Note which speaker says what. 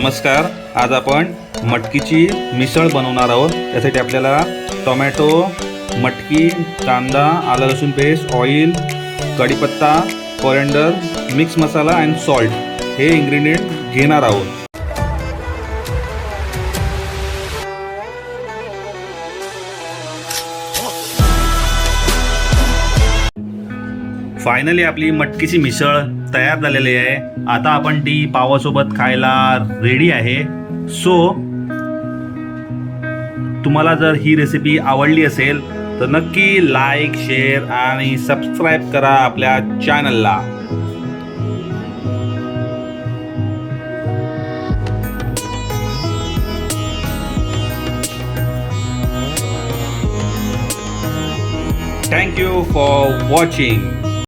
Speaker 1: नमस्कार. आज आपण मटकीची मिसळ बनवणार आहोत. त्यासाठी आपल्याला टोमॅटो, मटकी, कांदा, आलं लसूण पेस्ट, ऑइल, कढीपत्ता, coriander, mix masala and salt हे इन्ग्रेडियंट घेणार आहोत. फायनली आपली मटकीची मिसळ तयार झालेली आहे. आता आपण ती पावासोबत खायला रेडी आहे. सो तुम्हाला जर ही रेसिपी आवडली असेल तर नक्की लाईक, शेअर आणि सबस्क्राईब करा आपल्या चॅनलला. Thank you for watching.